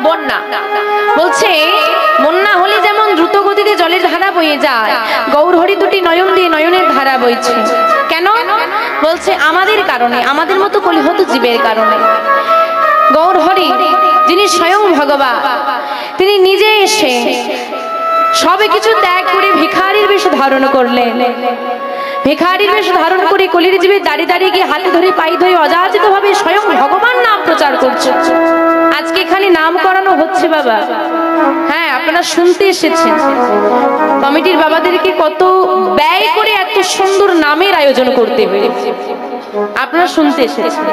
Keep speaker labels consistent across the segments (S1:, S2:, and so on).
S1: বন্যা। বলছে বন্যা হলে যেমন দ্রুত গতিতে জলের ধারা বয়ে যায়, গৌরহরি দুটি নয়ন দিয়ে নয়নের ধারা বইছে। কেন? বলছে আমাদের কারণে, আমাদের মতো কলিহত জীবের কারণে। গৌরহরি যিনি স্বয়ং ভগবান, তিনি নিজে এসে সবে কিছু ত্যাগ করে ভিখারির বেশ ধারণ করলেন। ভিখারির বেশ ধারণ করে কলির জীবে দাঁড়িয়ে দাঁড়িয়ে গিয়ে হাতে ধরে পাই ধরে অযাচিত ভাবে স্বয়ং ভগবান নাম প্রচার করছে। আজকে এখানে নাম করানো হচ্ছে বাবা, হ্যাঁ আপনারা শুনতে এসেছেন। কমিটির বাবাদেরকে কত ব্যয় করে এত সুন্দর নামের আয়োজন করতে হয়েছে, আপনারা শুনতে এসেছেন।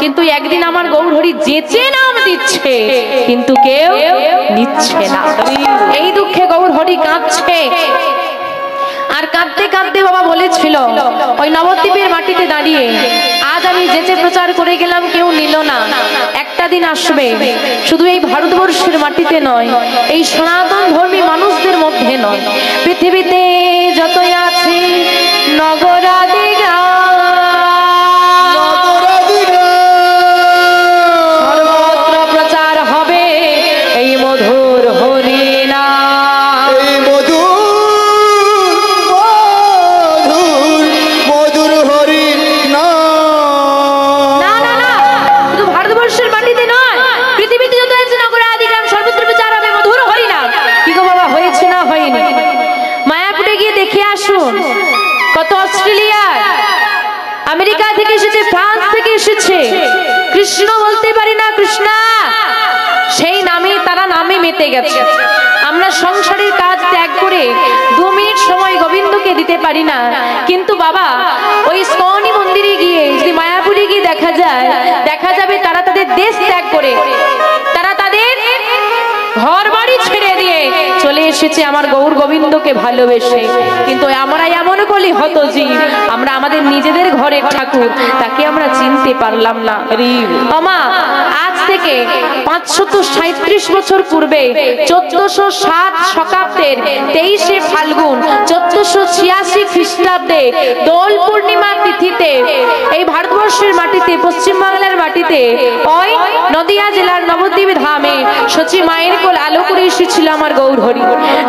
S1: কিন্তু একদিন আমার গৌরহরি যেচে নাম দিচ্ছে, কিন্তু কেউ নিচ্ছে না। এই দুঃখে গৌরহরি কাঁদছে। আর কাঁদতে কাঁদতে বাবা বলেছিল ওই নবদ্বীপের মাটিতে দাঁড়িয়ে, আজ আমি যেচে প্রচার করে গেলাম, কেউ নিল না। একটা দিন আসবে, শুধু এই ভারতবর্ষের মাটিতে নয়, এই সনাতন ধর্মী মানুষদের মধ্যে নয়, পৃথিবীতে যতই আছে নগরাদি সর্বত্র প্রচার হবে এই মধুর হরিনাম। কত অস্ট্রেলিয়া, আমেরিকা থেকে এসেছে, ফ্রান্স থেকে এসেছে, কৃষ্ণ বলতে পারি না, কৃষ্ণা সেই নামে তারা নামে মেতে গেছে। আমরা সংসারের কাজ ত্যাগ করে 2 মিনিট সময় গোবিন্দকে দিতে পারি না। কিন্তু বাবা ওই ইস্কন মন্দিরে গিয়ে যদি মায়াপুরে গিয়ে দেখা যাবে তারা তাদের দেশ ত্যাগ করে, তারা তাদের ঘর বাড়ি ছেড়ে দিয়ে চলে এসেছে আমার গৌর গোবিন্দকে ভালোবেসে। কিন্তু আমরা এমন কলি হত জীব, আমরা আমাদের নিজেদের ঘরের ঠাকুর তাকে আমরা চিনতে পারলাম না। আমা আজ থেকে 537 বছর পূর্বে 1407 শকাব্দের 23শে ফাল্গুন 1486 খ্রিস্টাব্দে দোল পূর্ণিমা তিথিতে এই ভারতবর্ষের মাটিতে, পশ্চিমবাংলার মাটিতে, ওই নদিয়া জেলার নবদ্বীপ ধামে সচি মায়ের কোল আলো করে এসেছিল আমার গৌরহরি।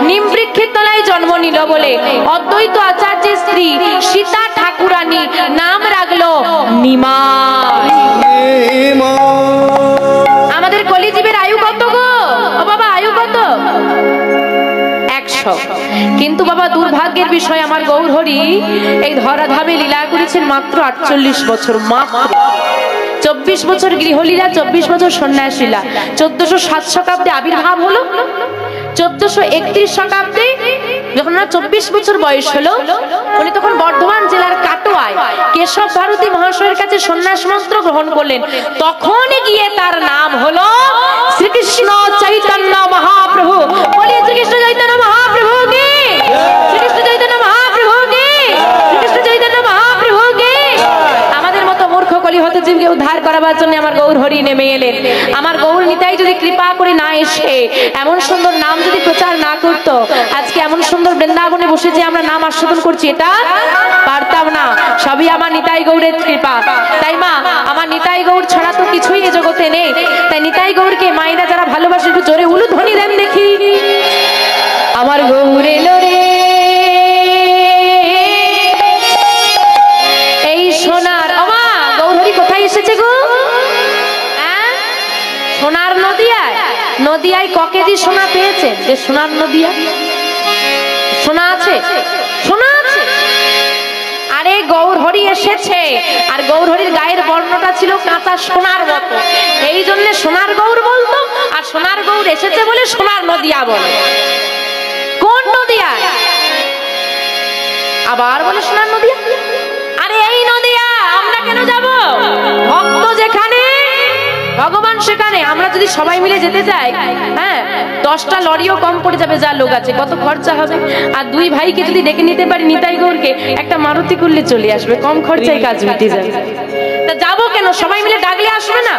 S1: নিম বৃক্ষের তলায় জন্ম নিল বলে অদ্বৈত আচার্যের স্ত্রী সীতা ঠাকুরানী নাম রাখলো নিমা। আমাদের কলিজীবের আয়ু কত গো? ও বাবা আয়ু কত? 100। কিন্তু বাবা দুর্ভাগ্যের বিষয় আমার গৌরহরি এই ধরাধামে লীলা করেছেন মাত্র 48 বছর। মাত্র 24 বছর গৃহলীলা, 24 বছর সন্ন্যাসীলা। 1407 শকাব্দে আবির্ভাব হলো, 1431 শকাব্দে যখন 24 বছর বয়স হলো, উনি তখন বর্ধমান জেলার কাটোয়ায় কেশব ভারতী মহাশয়ের কাছে সন্ন্যাস মন্ত্র গ্রহণ করলেন। তখন গিয়ে তার নাম হলো শ্রীকৃষ্ণ চৈতন্য মহাপ্রভু। বলিয়ে শ্রীকৃষ্ণ চৈতন্য মহাপ্রভু কি, শ্রীকৃষ্ণ চৈতন্য মহাপ্রভু কি, শ্রীকৃষ্ণ চৈতন্য মহাপ্রভু কি। আমাদের মতো মূর্খ কলিহত জীবকে উদ্ধার করার জন্য আমার গৌরহরি নেমে এলেন। আমার গৌর নিতাই যদি কৃপা করে না এসে এমন সুন্দর নাম যদি প্রচার না করতো, আজকে এমন সুন্দর বৃন্দাবনে বসে যে আমরা নাম আস্বাদন করছি এটা পারতাম না। সবই আমার নিতাই গৌরের কৃপা। তাই মা, আমার নিতাই গৌর ছাড়া তো কিছুই এ জগতে নেই। তাই নিতাই গৌরকে মায়েরা যারা ভালোবাসে একটু জোরে উলুধ্বনি দেন দেখি। আমার গৌর এলো রে এই সোনার। আমা গৌরহরি কোথায় এসেছে গো? সোনার নদিয়ায়। নদিয়ায় ক কেজি সোনা পেয়েছেন? যে সোনার নদিয়া সোনা আছে, সোনা আছে। আরে গৌরহরি এসেছে, আর গৌরহরির গায়ের বর্ণটা ছিল কাঁচা সোনার মতো, এই জন্য সোনার গৌর বলতো। আর সোনার গৌর এসেছে বলে সোনার নদিয়া বলে। কোন নদিয়া? আবার বলে সোনার নদিয়া। আরে এই নদিয়া আমরা কেন যাব? ভক্ত যেখানে ভগবান সেখানে। আমরা যদি সবাই মিলে যেতে চাই, হ্যাঁ 10টা লরিও কম পড়ে যাবে, যা লোক আছে কত খরচা হবে। আর 2 ভাইকে যদি ডেকে নিতে পারি নিতাই গৌরকে, একটা মারুতি করলে চলে আসবে, কম খরচায় কাজ মিটে যাবে। তা যাবো কেন? সবাই মিলে ডাকলে আসবে না,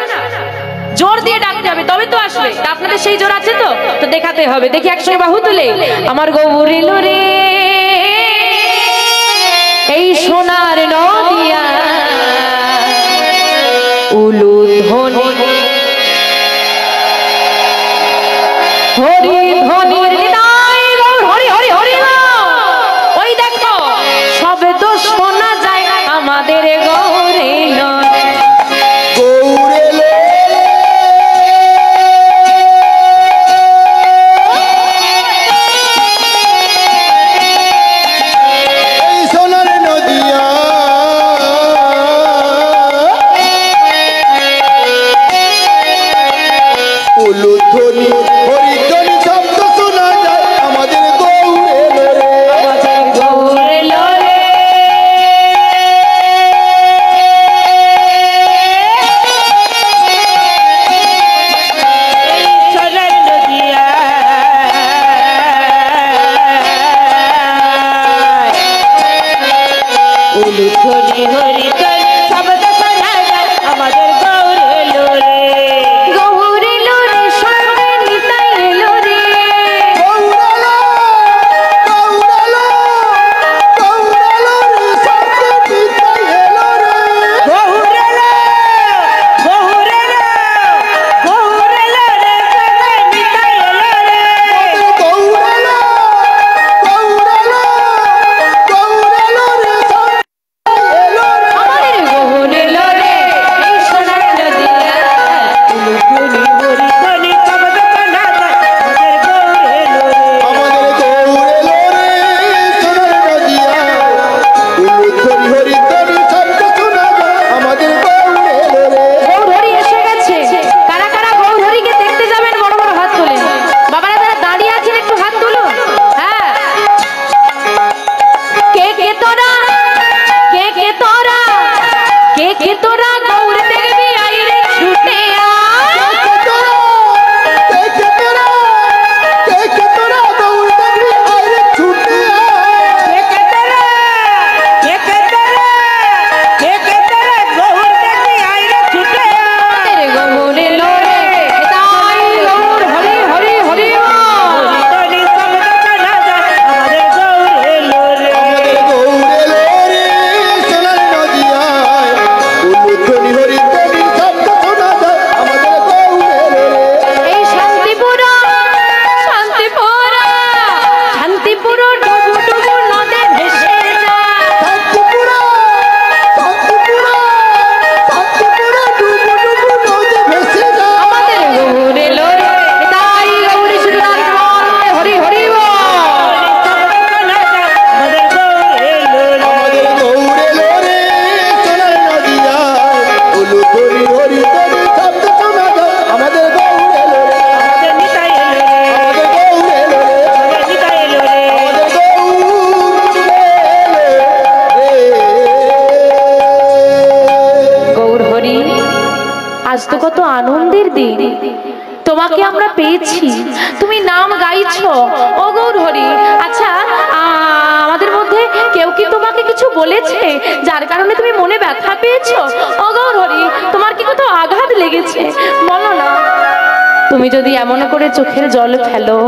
S1: জোর দিয়ে ডাকতে হবে তবে তো আসবে। তা আপনাদের সেই জোর আছে তো? তো দেখাতে হবে। দেখি একসঙ্গে বাহু তুলে। আমার গৌর এলো রে এই সোনার নদিয়া, উলুধ্বনি
S2: ধনি হরি ধনি শব্দ শোনা যায় আমাদের গৌর এলো রে
S1: গৌর এলো রে সঙ্গে নিতাই এলো রে আজ তো কত আনন্দের দিন, তোমাকে আমরা পেয়েছি, তুমি নাম গাইছো ও গৌর হরি। আচ্ছা আমাদের মধ্যে কেউ কি তোমাকে কিছু বলেছে যার কারণে তুমি মনে ব্যথা পেয়েছো? ও গৌর হরি, তোমার কি কোথাও আঘাত লেগেছে? বলো না। তুমি যদি এমন করে চোখের জল ফেলো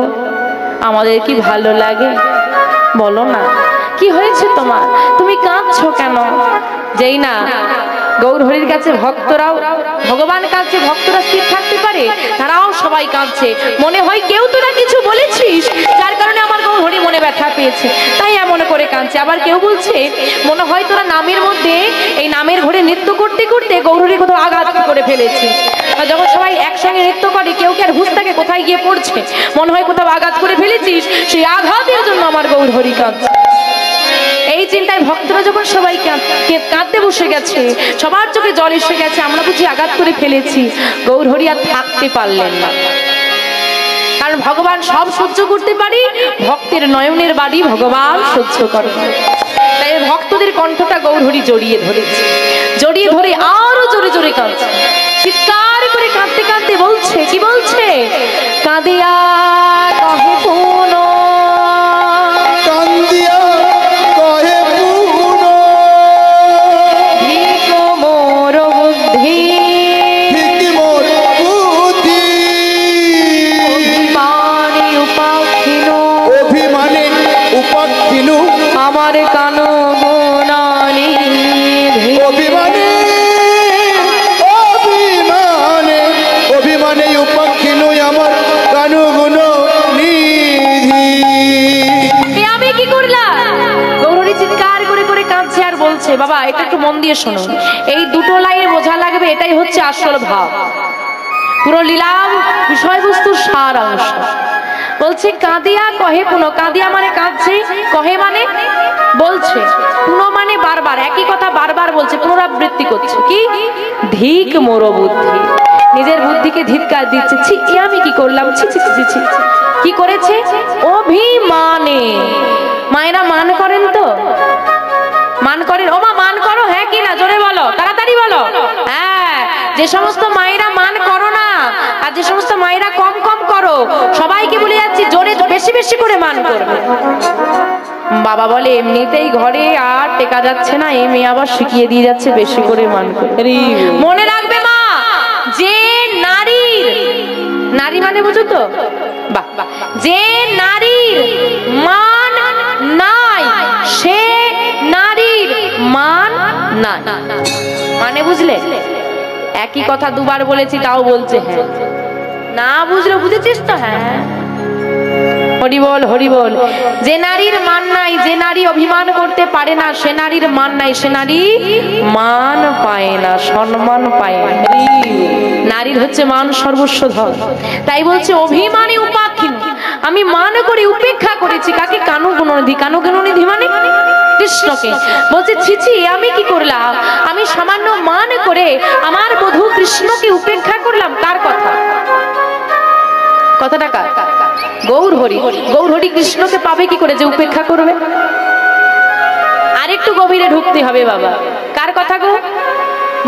S1: আমাদের কি ভালো লাগে? বলো না কি হয়েছে তোমার, তুমি কাঁদছো কেন? যেই না গৌর হরির কাছে ভক্তরাও, ভগবান কাছে ভক্তরা স্থির থাকতে পারে, তারাও সবাই কাঁদছে। মনে হয় কেউ তোরা কিছু বলেছিস যার কারণে আমার গৌর হরি মনে ব্যথা পেয়েছে, তাই এমন করে কাঁদছে। আবার কেউ বলছে মনে হয় তোরা নামের মধ্যে এই নামের ঘরে নৃত্য করতে করতে গৌর হরি কোথাও আঘাত করে ফেলেছিস। যখন সবাই একসঙ্গে নৃত্য করে কেউ কি আর হুঁশ থাকে কোথায় গিয়ে পড়ছে, মনে হয় কোথাও আঘাত করে ফেলেছিস, সেই আঘাতের জন্য আমার গৌর হরি কাঁদছে। এই চিন্তায় ভক্তরা যখন সবাই কাঁদতে বসে গেছে, সবার চোখে জল এসে গেছে, আমরা বুঝি আঘাত করে ফেলেছি, গৌর হরি আর থাকতে পারলেন না। কারণ ভগবান সব সহ্য করতে পারি, ভক্তের নয়নের বাড়ি ভগবান সহ্য করে। তাই ভক্তদের কণ্ঠটা গৌর হরি জড়িয়ে ধরেছে, জড়িয়ে ধরে আরো জোরে জোরে কাঁদছে, চিৎকার করে কাঁদতে কাঁদতে বলছে, কি বলছে? কাঁদিয়া কহে পুনো, আমার কানো গুণানি
S3: অভিমানে অভিমানে অভিমানে উপাক্ষিনু আমার কানো গুণ নিধি।
S1: আমি কি করলাম? গৌরী চিৎকার করে করে কাঁদছে আর বলছে, বাবা এটা একটু মন দিয়ে শোনো, এই দুটো লাইন বোঝা লাগবে, এটাই হচ্ছে আসল ভাব, পুরো লীলার বিষয়বস্তুর সার অংশ। বলছে কাঁদিয়া কহে পুনো, কাঁদিয়া মানে কাঁদছে, কহে মানে বলছে, পুনো মানে বারবার একই কথা বারবার বলছে, পুনরাবৃত্তি করছে। কি? ধিক মোর বুদ্ধি, নিজের বুদ্ধিকে ধিক্কার দিচ্ছে। ছি আমি কি করলাম, ছি ছি ছি ছি। কি করেছে? অভিমানে। মায়েরা মান করেন তো? মান করেন? ও মা মান করো, হ্যাঁ কি না জোরে বলো, তাড়াতাড়ি বলো। হ্যাঁ, যে সমস্ত মায়েরা মান করো না আর যে সমস্ত মায়েরা কম কম করো, সবাইকে বলে যাচ্ছি জোরে বেশি বেশি করে মান করবে। বাবা বলে এমনিতেই ঘরে আর টেকা যাচ্ছে না, এই মেয়ে আবার শিখিয়ে দিয়ে যাচ্ছে বেশি করে মান করে। মনে রাখবে মা, যে নারীর, নারী মানে বুঝো তো, বাহ, যে নারীর মান নাই সে নারীর মান নাই। মানে বুঝলে? একই কথা দুবার বলেছি তাও বলছে হ্যাঁ। না বুঝলে বুঝেছিস তো? হ্যাঁ, হরি বল হরি বল। যে নারীর মান নাই, যে নারী অভিমান করতে পারে না, সে নারীর মান নাই, সে নারী মান পায় না, সম্মান পায় না। নারীর হচ্ছে মান সর্বস্ব ধন। তাই বলছে অভিমানী উপাক্ষিন, আমি মান করে উপেক্ষা করেছি কাকে? কানু গুণনিধি। কানু গুণনিধি মানে কৃষ্ণকে। বলছে ছিছি আমি কি করলাম? আমি সামান্য মান করে আমার বধূ কৃষ্ণকে উপেক্ষা করলাম। কার কথা? কথাটা কার? গৌর হরি। গৌর হরি কৃষ্ণকে পাবে কি করে যে উপেক্ষা করবে? আরেকটু গভীরে ঢুকতে হবে বাবা। কার কথা গো?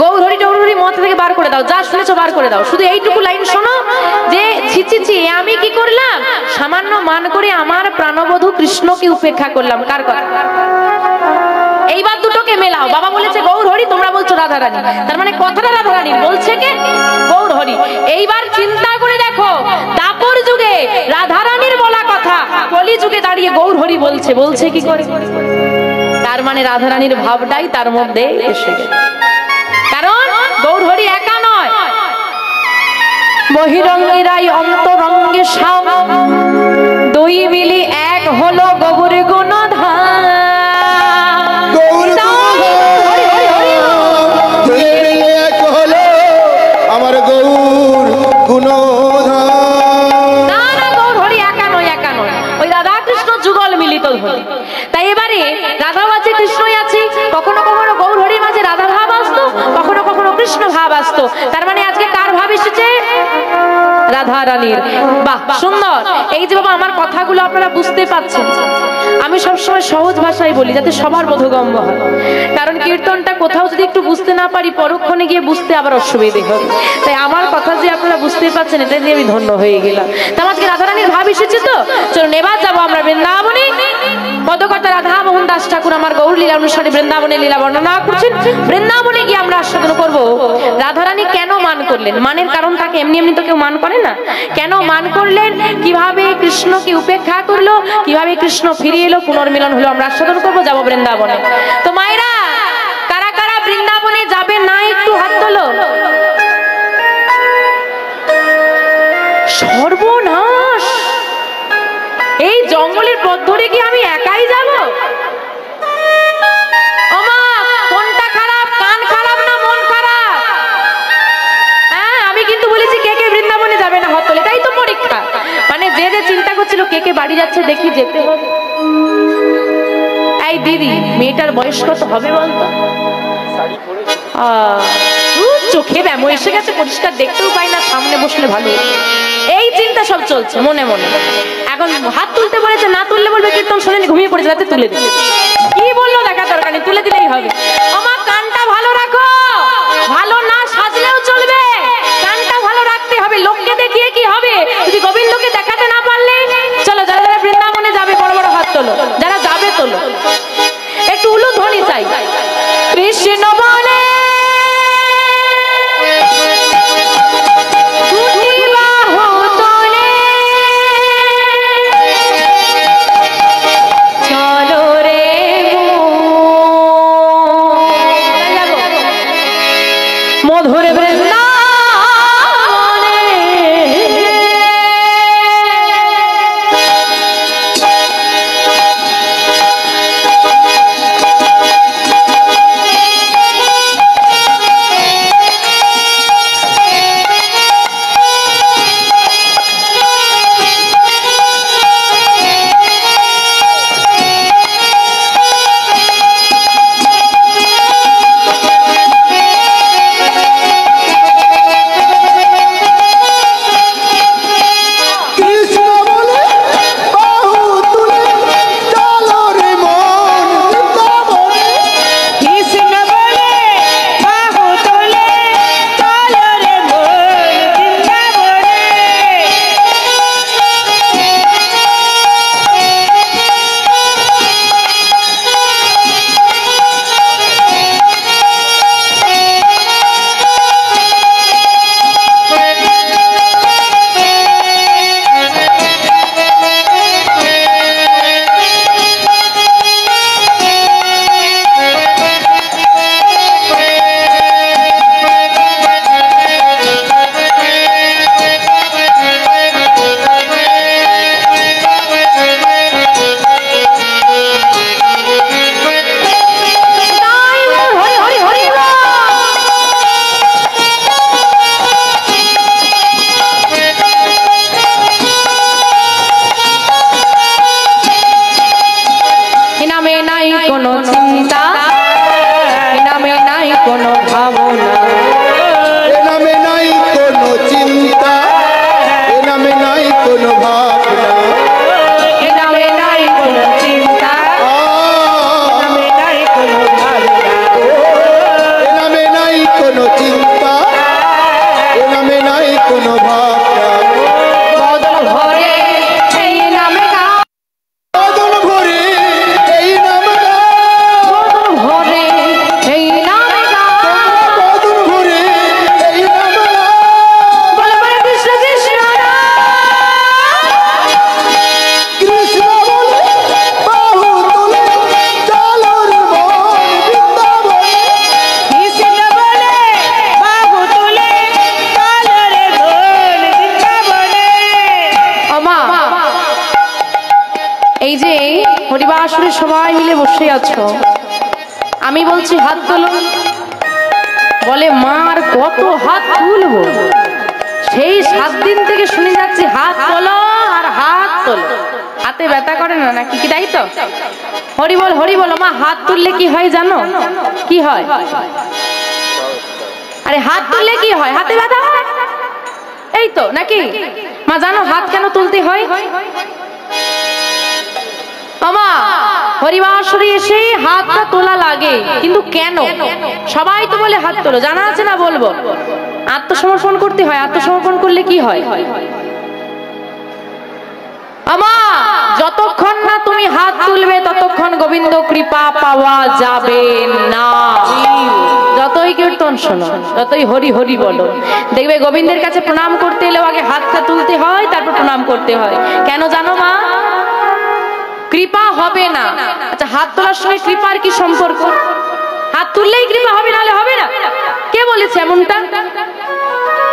S1: গৌর হরি। গৌর হরি মাথা থেকে বার করে দাও, যা শুনেছো বার করে দাও। শুধু এইটুকু লাইন শোনো যে ছি ছি ছি আমি কি করলাম? সামান্য মান করে আমার প্রাণবধূ কৃষ্ণকে উপেক্ষা করলাম। কার কথা? এইবার দুটোকে মেলাও। বাবা বলেছে গৌর হরি, তোমরা বলছো রাধারানী, তার মানে কথাটা রাধারানী বলছে কে? গৌর হরি। এইবার চিন্তা করে দেখো, দাপর যুগে রাধারানীর বলা কথা কলি যুগে দাঁড়িয়ে গৌর হরি বলছে। বলছে কি করে? তার মানে রাধারানীর ভাবটাই তার মধ্যে এসে গেছে। কারণ গৌর হরি একা নয়, বহিরঙ্গেরাই অন্তরঙ্গে সব, দুই মিলি এক হলো গৌর গুণধাম।
S3: আমার গৌর গুণধাম।
S1: না না, গৌর হরি একা নয়, একা নয়, ওই রাধা কৃষ্ণ যুগল মিলিত হরি। তাই এবারে রাধাও আছে কৃষ্ণই আছে। কখনো কখনো গৌর হরির মাঝে রাধা ভাব আসতো, কখনো কখনো কৃষ্ণ ভাব আসতো। তার মানে আজকে কার ভাব এসেছে? রাধা রানীর। বাহ, সুন্দর। এই যে বাবা আমার কথাগুলো আপনারা বুঝতে পাচ্ছেন, আমি সবসময় সহজ ভাষায় বলি যাতে সবার বোধগম্য হয়। কারণ কীর্তনটা কোথাও যদি একটু বুঝতে না পারি, পরক্ষণে গিয়ে বুঝতে আবার অসুবিধে হবে। তাই আমার কথা যে আপনারা বুঝতে পারছেন, এটা দিয়ে আমি ধন্য হয়ে গেলাম। তা আজকে রাধারানীর ভাব এসেছে তো, চলুন এবার যাবো আমরা বৃন্দাবনে। পদকর্তা রাধা মোহন দাস ঠাকুর আমার গৌর লীলা অনুসারে বৃন্দাবনে লীলা বর্ণনা করছেন। বৃন্দাবনে গিয়ে আমরা আস্বাদন করব রাধারানী কেন মান করলেন। মানের কারণ তাকে এমনি এমনি তো কেউ মান করে না। কেন মান করলেন, কিভাবে কৃষ্ণকে উপেক্ষা করলো, কিভাবে কৃষ্ণ ফিরে এলো, পুনর্মিলন হলো, আমরা আস্বাদন করবো, যাবো বৃন্দাবনে। তো মায়েরা কারা কারা বৃন্দাবনে যাবে না একটু হাত তোলো। সর্বনাশ, এই জঙ্গলের পথ ধরে কি আমি একাই যাব? ওমা, কোনটা খারাপ? কান খারাপ না মন খারাপ? হ্যাঁ, আমি কিন্তু বলেছি কে কে বৃন্দাবনে যাবে না হাত তোলে। এটাই তো পরীক্ষা। মানে যে যে চিন্তা করছিল কে কে বাড়ি যাচ্ছে দেখি যেতে হবে। এই দিদি, মেয়েটার বয়স কত হবে বলতো? চোখে ব্যামো এসে গেছে, পরিষ্কার দেখতেও পাই না, সামনে বসলে ভালো। এই চিন্তা সব চলছে মনে মনে। এখন হাত তুলতে বলেছে, না তুললে বলবে কীর্তন শোনেনি, ঘুমিয়ে পড়েছে, রাতে তুলে দিলে। কি বললো দেখা দরকার নেই, তুলে দিলেই হবে। আমার কানটা ভালো রাখো, ভালো না সাজলেও চলবে, কানটা ভালো রাখতে হবে। লোককে দেখিয়ে কি হবে যদি গোবিন্দকে দেখাতে না পারলে? চলো, যারা যারা বৃন্দাবনে যাবে বড় বড় হাত তোলো, যারা যাবে তোলো। একটু উলুধ্বনি চাই। কৃষ্ণ বলে চলো রে সবাই মিলে বসে আছো, আমি বলছি হাত তোলো, বলে মা আর কত হাত তুলবো? সেই 7 দিন থেকে শুনে যাচ্ছি হাত তোলো আর হাত তোলো। হাতে ব্যথা করে না নাকি? কি তাই তো? হরি বল হরি বল। মা হাত তুললে কি হয় জানো? কি হয়? আরে হাত তুললে কি হয়? হাতে ব্যথা হয়, এই তো নাকি? মা জানো হাত কেন তুলতে হয়? মামা হরিবাসরে এসে হাতটা তোলা লাগে, কিন্তু কেন? সবাই তো বলে হাত তোলো, জানা আছে না? বলবো। আত্মসমর্পণ করতে হয়। আত্মসমর্পণ করলে কি হয়? আমা যতক্ষণ না তুমি হাত তুলবে ততক্ষণ গোবিন্দ কৃপা পাওয়া যাবে না। যতই কীর্তন শোনো, যতই হরি হরি বলো, দেখবে গোবিন্দের কাছে প্রণাম করতে এলেও আগে হাতটা তুলতে হয়, তারপর প্রণাম করতে হয়। কেন জানো মা? কৃপা হবে না। আচ্ছা, হাত তোলার সময় কৃপার কি সম্পর্ক? হাত তুললেই কৃপা হবে, নাহলে হবে না? কে বলেছে এমনটা?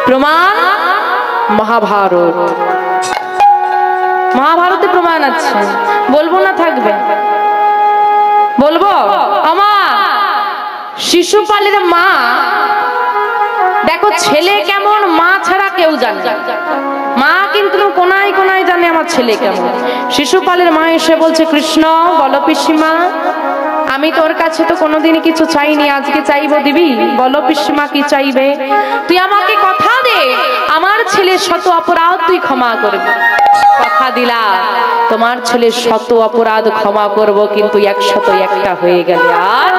S1: প্রমাণ মহাভারত। মহাভারতে প্রমাণ আছে, বলবো না থাকবে? বলবো। আমা শিশুপালের মা, দেখো ছেলে কেমন মা ছাড়া কেউ জানে না। মা কিন্তু কোনায় কোনায় জানে আমার ছেলে কেমন। শিশুপালের মা এসে বলছে, কৃষ্ণ বলো পিসিমা, আমি তোর কাছে তো কোনোদিনই কিছু চাইনি, আজকে চাইবো, দিবি? বলো পিসিমা কি চাইবে? তুই আমাকে কথা দে, আমার ছেলের শত অপরাধ তুই ক্ষমা করবি। কথা দিলা তোমার ছেলের শত অপরাধ ক্ষমা করব, কিন্তু 101টা হয়ে গেলে আর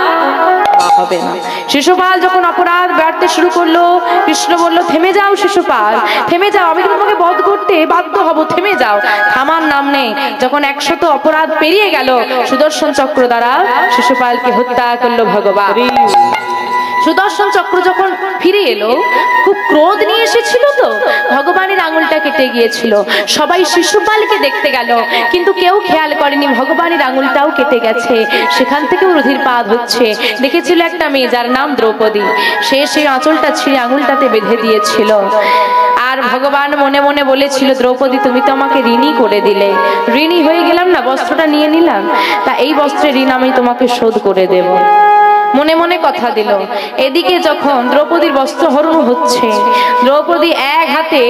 S1: হবে না। শিশুপাল যখন অপরাধ বাড়তে শুরু করলো, কৃষ্ণ বলল, থেমে যাও শিশুপাল, থেমে যাও, আমি তোমাকে বধ করতে বাধ্য হব, থেমে যাও। থামার নাম নেই। যখন 100 অপরাধ পেরিয়ে গেল, সুদর্শন চক্র দ্বারা শিশুপালকে হত্যা করলো ভগবান। সুদর্শন চক্র যখন ফিরে এলো, খুব ক্রোধ নিয়ে এসেছিল, তো ভগবানের আঙুলটা কেটে গিয়েছিল। সবাই শিশুপালকে দেখতে গেল, কিন্তু কেউ খেয়াল করেনি ভগবানের আঙুলটাও কেটে গেছে। সেখান থেকে রুধিরপাত হচ্ছে। দেখেছিল একটা মেয়ে যার নাম দ্রৌপদী, সে সেই আঁচলটা ছিঁড়ে আঙুলটাতে বেঁধে দিয়েছিল। আর ভগবান মনে মনে বলেছিল, দ্রৌপদী তুমি তো আমাকে ঋণী করে দিলে, ঋণী হয়ে গেলাম না, বস্ত্রটা নিয়ে নিলাম, তা এই বস্ত্রের ঋণ আমি তোমাকে শোধ করে দেব। মনে মনে কথা দিল। এদিকে যখন দ্রৌপদীর বস্ত্র হরণ হচ্ছে, দ্রৌপদী এক হাতে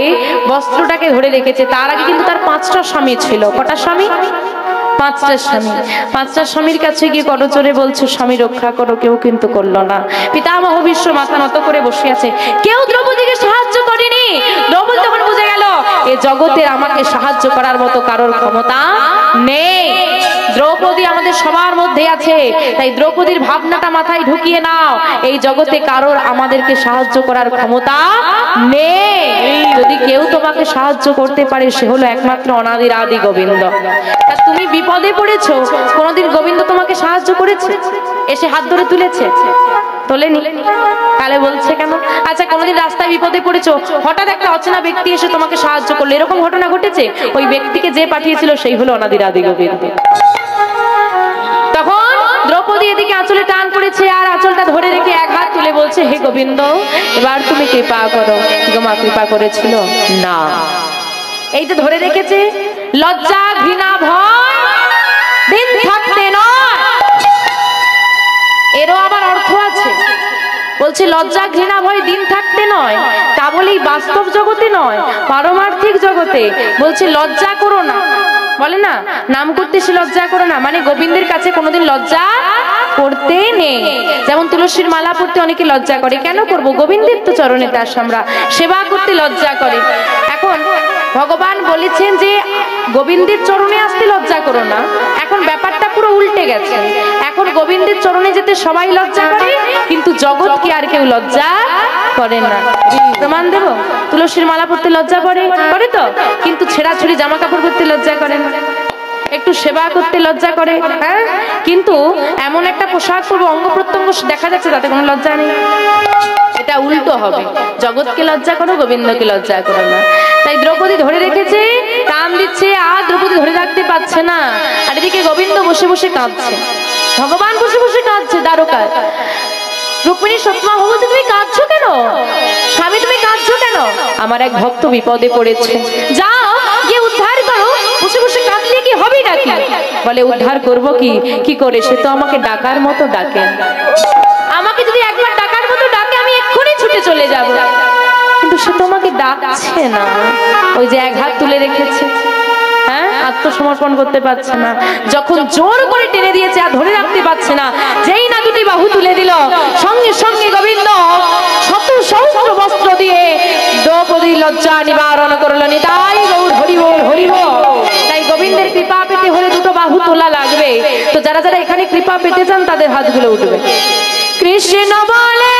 S1: বস্ত্রটাকে ধরে রেখেছে। তার আগে কিন্তু তার 5টা স্বামী ছিল। কটা স্বামী? 5টা স্বামী। 5টা স্বামীর কাছে গিয়ে করজোরে বলছে, স্বামী রক্ষা করো, কেউ কিন্তু করলো না। পিতামহ ভীষ্ম মাথা নত করে বসে আছে, কেউ দ্রৌপদীকে সাহায্য করেনি। দ্রৌপদী তখন বুঝে গেল, এ জগতের আমাকে সাহায্য করার মতো কারোর ক্ষমতা নেই। দ্রৌপদী আমাদের সবার মধ্যে আছে, তাই দ্রৌপদীর ভাবনাটা মাথায় ঢুকিয়ে নাও, এই জগতে কারোর আমাদেরকে সাহায্য করার ক্ষমতা নেই। যদি কেউ তোমাকে সাহায্য করতে পারে, সে হলো একমাত্র অনাদির আদি গোবিন্দ। তা তুমি বিপদে পড়েছো, কোনোদিন গোবিন্দ তোমাকে সাহায্য করেছে? এসে হাত ধরে তুলেছে? তোলেনি। তাহলে বলছে কেন? আচ্ছা, কোনোদিন রাস্তায় বিপদে পড়েছো, হঠাৎ একটা অচেনা ব্যক্তি এসে তোমাকে সাহায্য করলো, এরকম ঘটনা ঘটেছে? ওই ব্যক্তিকে যে পাঠিয়েছিল সেই হলো অনাদির আদি গোবিন্দ। তখন দ্রৌপদী এদিকে আঁচলে টান পড়েছে, আর আঁচলটা ধরে রেখে এক হাত তুলে বলছে, হে গোবিন্দ, এবার তুমি কৃপা করো। মা কৃপা করেছিল না। এই যে ধরে রেখেছে, লজ্জা ঘৃণা ভয় দিন থাকতে নয়, এরও আবার অর্থ আছে। বলছে লজ্জা ঘৃণা ভয় দিন থাকতে নয়, তা বলেই বাস্তব জগতে নয়, পারমার্থিক জগতে। বলছে লজ্জা করো না, বলে না নাম করতে সে লজ্জা করো না, মানে গোবিন্দের কাছে কোনোদিন লজ্জা করতে নেই। যেমন তুলসীর মালা পড়তে অনেকে লজ্জা করে, কেন করব? গোবিন্দের তো চরণে দাস আমরা, সেবা করতে লজ্জা করে। এখন ভগবান বলেছেন যে গোবিন্দের চরণে আসতে লজ্জা করো না। এখন ব্যাপারটা পুরো উল্টে গেছে। এখন গোবিন্দের চরণে যেতে সবাই লজ্জা করে, কিন্তু জগৎকে আর কেউ লজ্জা করে না। প্রমাণ দেব, তুলসীর মালা পড়তে লজ্জা করে তো, কিন্তু ছেঁড়াছুড়ি জামা কাপড় পরতে লজ্জা করে না, একটু সেবা করতে লজ্জা করে, হ্যাঁ, কিন্তু এমন একটা পোশাক পরবো অঙ্গ প্রত্যঙ্গ দেখা যাচ্ছে তাতে কোনো লজ্জা নেই। এটা উল্টো হবে, জগৎকে লজ্জা করো, গোবিন্দকে লজ্জা করো না। তাই দ্রৌপদী ধরে রেখেছে, টান দিচ্ছে, আর দ্রৌপদী ধরে রাখতে পারছে না। আর এদিকে গোবিন্দ বসে বসে কাঁদছে, ভগবান বসে বসে কাঁদছে দ্বারকায়। রুক্মিণী সত্যমা বলছে, তুমি কাঁদছো কেন স্বামী, তুমি কাঁদছো কেন? আমার এক ভক্ত বিপদে পড়েছে, যাও গিয়ে উদ্ধার করো। বসে বসে কাঁদলে কি হবে নাকি? বলে উদ্ধার করব কি কি করে? সে তো আমাকে ডাকার মতো ডাকে, আমাকে যদি একবার ডাকার মতো ডাকে আমি এক্ষুনি ছুটে চলে যাব, কিন্তু সে তো আমাকে ডাকছে না, ওই যে এক হাত তুলে রেখেছে, হ্যাঁ, আত্মসমর্পণ করতে পারছে না। যখন জোর করে টেনে দিয়েছে আর ধরে রাখতে পারছে না, যেই না দুটি বাহু তুলে দিল, সঙ্গে সঙ্গে গোবিন্দ শত সহস্র বস্ত্র দিয়ে দ্রৌপদী লজ্জা নিবারণ করল। নিতাই গৌর হরি বল হরি বল। তাই গোবিন্দের কৃপা পেতে হলে দুটো বাহু তোলা লাগবে। তো যারা যারা এখানে কৃপা পেতে চান তাদের হাতগুলো উঠবে। কৃষ্ণ বলে